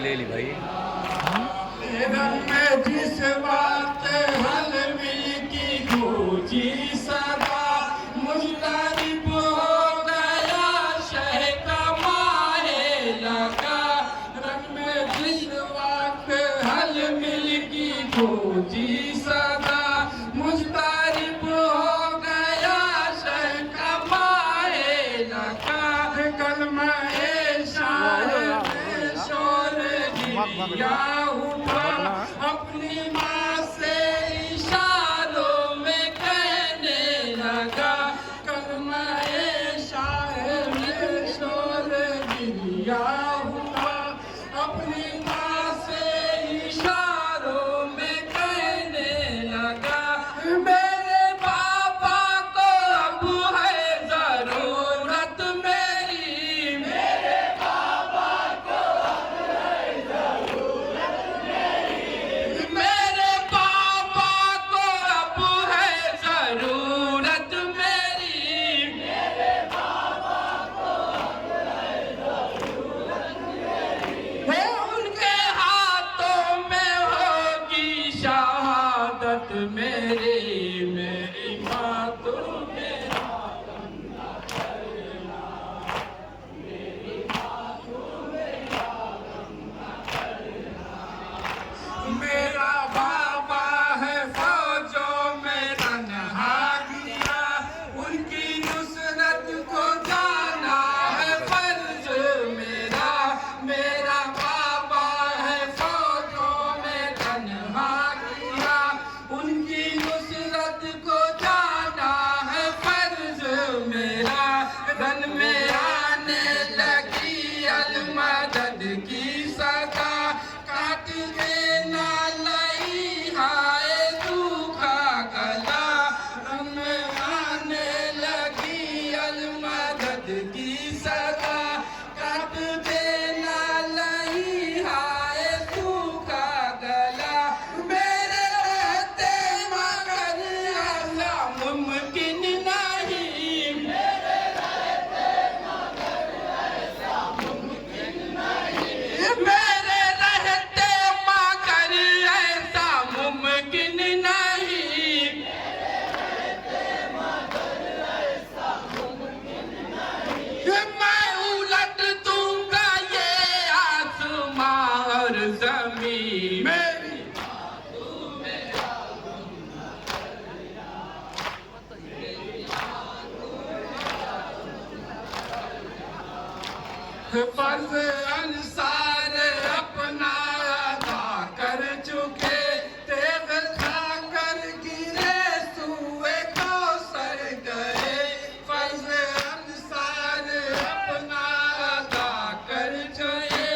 ले ली भाई। में जिस बात हल मिल की गूंजी सदा मुस्तरिब हो गया शह कमाए लगा। रंग में जिस वक्त हल मिल की गूंजी सदा मुस्तरिब हो गया शह कमाए लगा। कलमा शायर शोर गिरिया उठा अपनी माँ से इशारों में कहने लगा। कलमा शायर शोर गिरिया उठा अपनी माँ से इशारों में कहने लगा। मेरे पापा को अब है जरूरत मेरी, मेरे पापा को अब है जरूरत मेरी, मेरे पापा को अब है जरूरत मेरी, मेरे पापा को अब है जरूरत मेरी। है उनके हाथों में होगी शहादत मेरी, मेरी माँ तो मेरा मेरा बाबा है फौजों में तन्हा गया। उनकी नुसरत को जाना है फर्ज मेरा। मेरा बाबा है फौजों में तन्हा गया। उनकी नुसरत को जाना है फर्ज मेरा। रन में आने लगी अलमदद की सदा काट देना लई हाय सूखा गला। रन में आने लगी अलमदद की सदा काट देना लई हाय सूखा गला। मेरे रहते मगर ऐसा मुमकिन नहीं, मेरे रहते मगर ऐसा मुमकिन नहीं, मेरे रहते मगर ऐसा मुमकिन नहीं, मेरे रहते मगर ऐसा मुमकिन नहीं। मैं उलट दूंगा ये आसमां और ज़मीन, मेरी फर्ज अंसार अपना अदा कर चुके। तेग खा कर गिरे सुए कौसर गए। फर्ज अंसार अपना अदा कर चुके।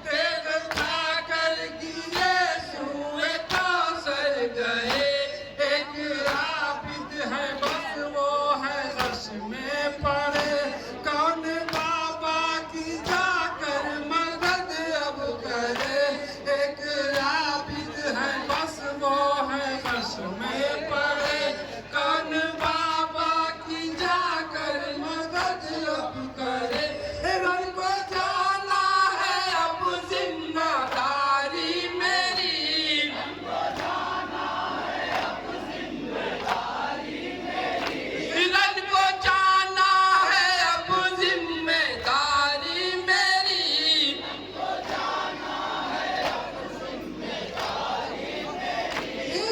तेग खा कर गिरे सुए कौसर गए। एक आबिद है बस वो है रश में पड़े। कौन बाबा की जाकर मदद अब करे। एक आबिद है बस वो है रश में पड़े। कौन बाबा की जाकर मदद अब करे। रन को जाना है अब जिम्मेदारी मेरी, रन को जाना है अब जिम्मेदारी मेरी, रन को जाना है अब जिम्मेदारी मेरी, रन को जाना है अब जिम्मेदारी मेरी।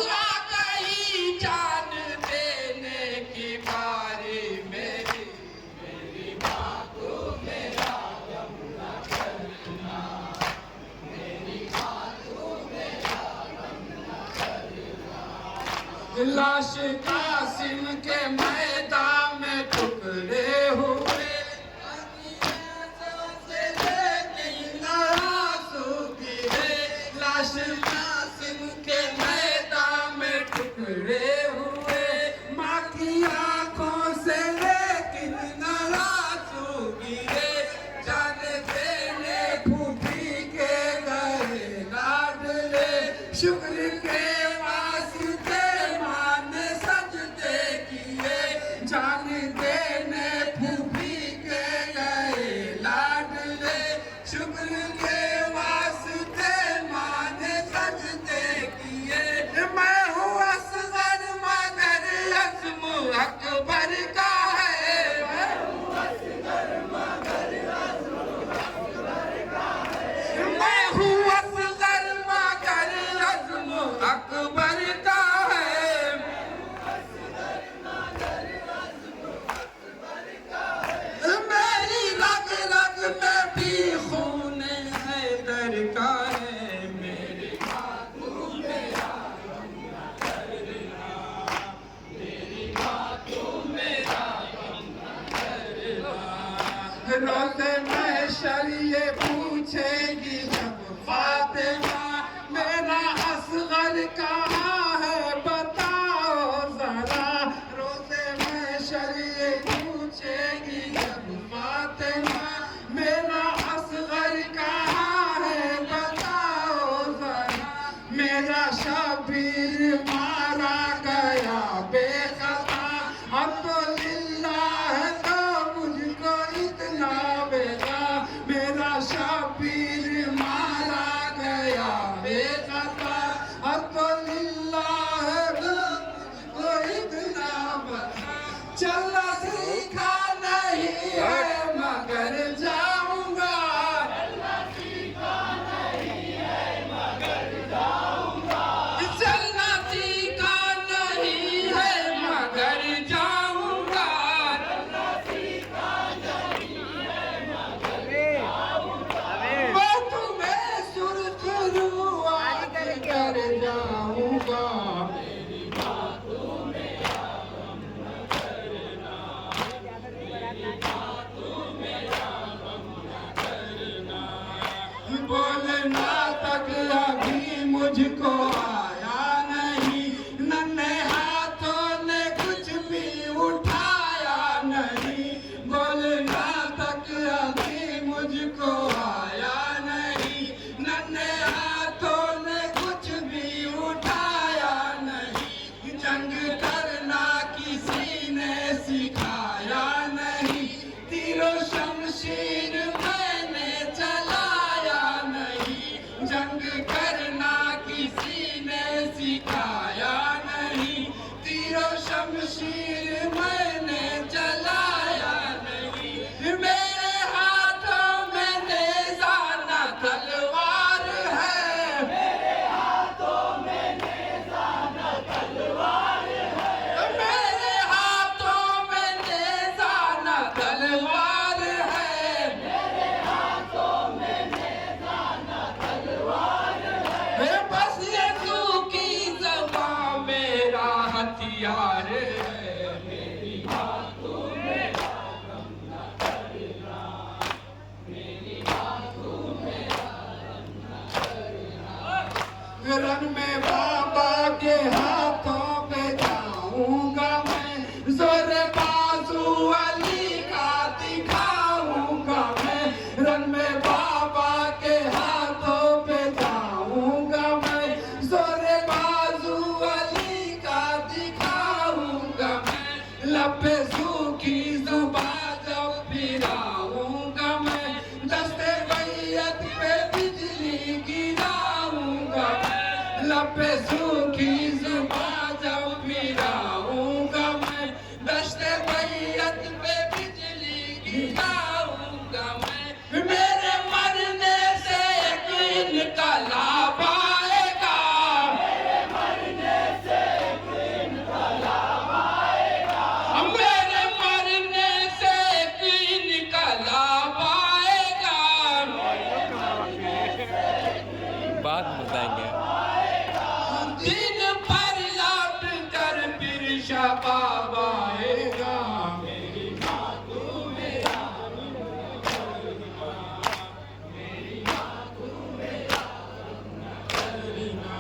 आ गई जान देने की बारी मेरी, मेरी माँ को मेरा गम न करना, मेरी माँ को मेरा गम न करना। लाश कासिम के मैदान में टुकड़े हुए। लेकिन आंसू गिरे। लाश कासिम के मैदान में टुकड़े हुए। माँ की आंखों से लेकिन आंसू गिरे। जान देने फूफी के गए लाडले। शुक्र के वास्ते माँ ने सजदे किए। रोज़े महशर ये पूछेगी जब फातिमा मेरा असगर कहाँ है बताओ जरा। रोज़े महशर ये पूछेगी जब फातिमा मेरा असगर कहाँ है बताओ जरा। मेरा शबीर मारा गया बेखता अब तो लिल्लाह तो मुझको इतना बेगा। मेरा शबीर मारा गया बेखता अब तो लिल्लाह तो इतना बेगा। चलना सीखा नहीं है मगर जाऊंगा। चलना सीखा नहीं है मगर जाऊंगा। मैं तुम्हें शुरुआत कर जाऊंगा। बोलना तक अभी मुझको आया नहीं, नन्हे हाथों ने कुछ भी उठाया नहीं। बोलना तक अभी मुझको आया नहीं, नन्हे हाथों ने कुछ भी उठाया नहीं। जंग करना किसी ने सिखाया नहीं, तीरों शमशीर मैंने चलाया नहीं। जंग करना किसी ने सिखाया नहीं, तीरों शमशीर मैंने चलाया नहीं। मेरे हाथों में नेज़ा न तलवार है, मेरे हाथों में नेज़ा न तलवार है। मेरे हाथों में नेज़ा न तलवार है, मेरे हाथों में नेज़ा न तलवार है। बस ये सूखी ज़बां मेरा हथियार है, मेरी बातों में आराम न करना, मेरी बातों में आराम न करना। रन में बाबा के हाथों पे जाऊंगा मैं, जोर बाजू अली का दिखाऊंगा मैं। रन में बाबा के हाथों पे जाऊंगा मैं, जोर बाजू अली का दिखाऊंगा मैं। लबे सूखी जुबां जब फिराऊंगा मैं, दस्ते बैयत पे बिजली गिराऊंगा मैं। लबे सूखी जुबां जब फिराऊंगा मैं, दस्ते बैयत पे बिजली गिराऊंगा मैं। मेरे मरने से एक इनकलाब आएगा, मेरे मरने से एक इनकलाब आएगा। मेरे मरने से एक इनकलाब आएगा। बात बताएंगे। दिन पर लौट कर फिर शबाब आएगा। मेरी बातों में आराम न करना, मेरी बातों में आराम न करना।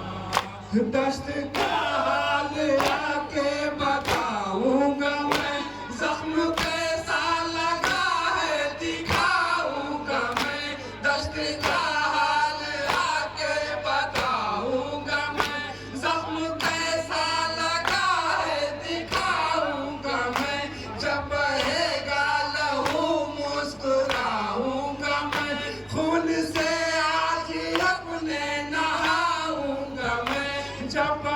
दस्त का हाल आके बताऊंगा मैं, जख्म कैसा लगा है दिखाऊंगा मैं। दस्त का हाल आके बताऊंगा मैं, जख्म कैसा लगा है दिखाऊंगा मैं। जब बहेगा लहू मुस्कुराऊंगा मैं, खून से आज अपने नहाऊंगा मैं। जब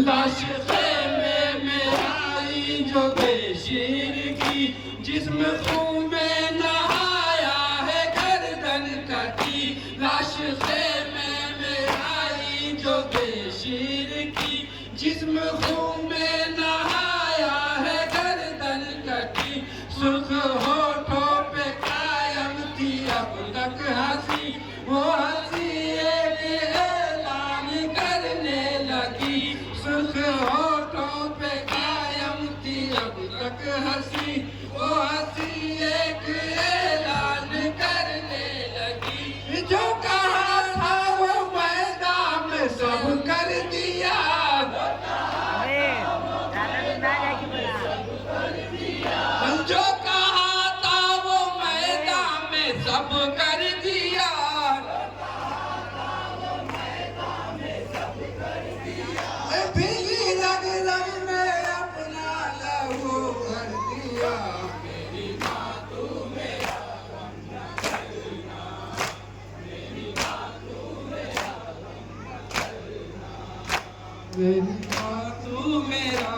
लाश खेमे में आई जो बेशीर की, जिस्म खून में नहाया है गर्दन कटी। लाश खेमे में आई जो बेशीर की, जिस्म खून में नहाया है गर्दन कटी। सुर्ख होठों पे कायम थी अब तक हंसी, वो हंसी एक ऐलान करने लगी। सुर्ख होठों पे कायम थी अब तक हंसी, वो हंसी एक ऐलान करने लगी। जो कहा था वो मैदान में सब कर दिया, जो कहा था वो मैदान में सब कर दिया। भीगी रग रग में अपना लहू भर दिया। मेरी माँ तू मेरा गम न करना, मेरी माँ तू मेरा गम न करना, मेरी माँ तू मेरा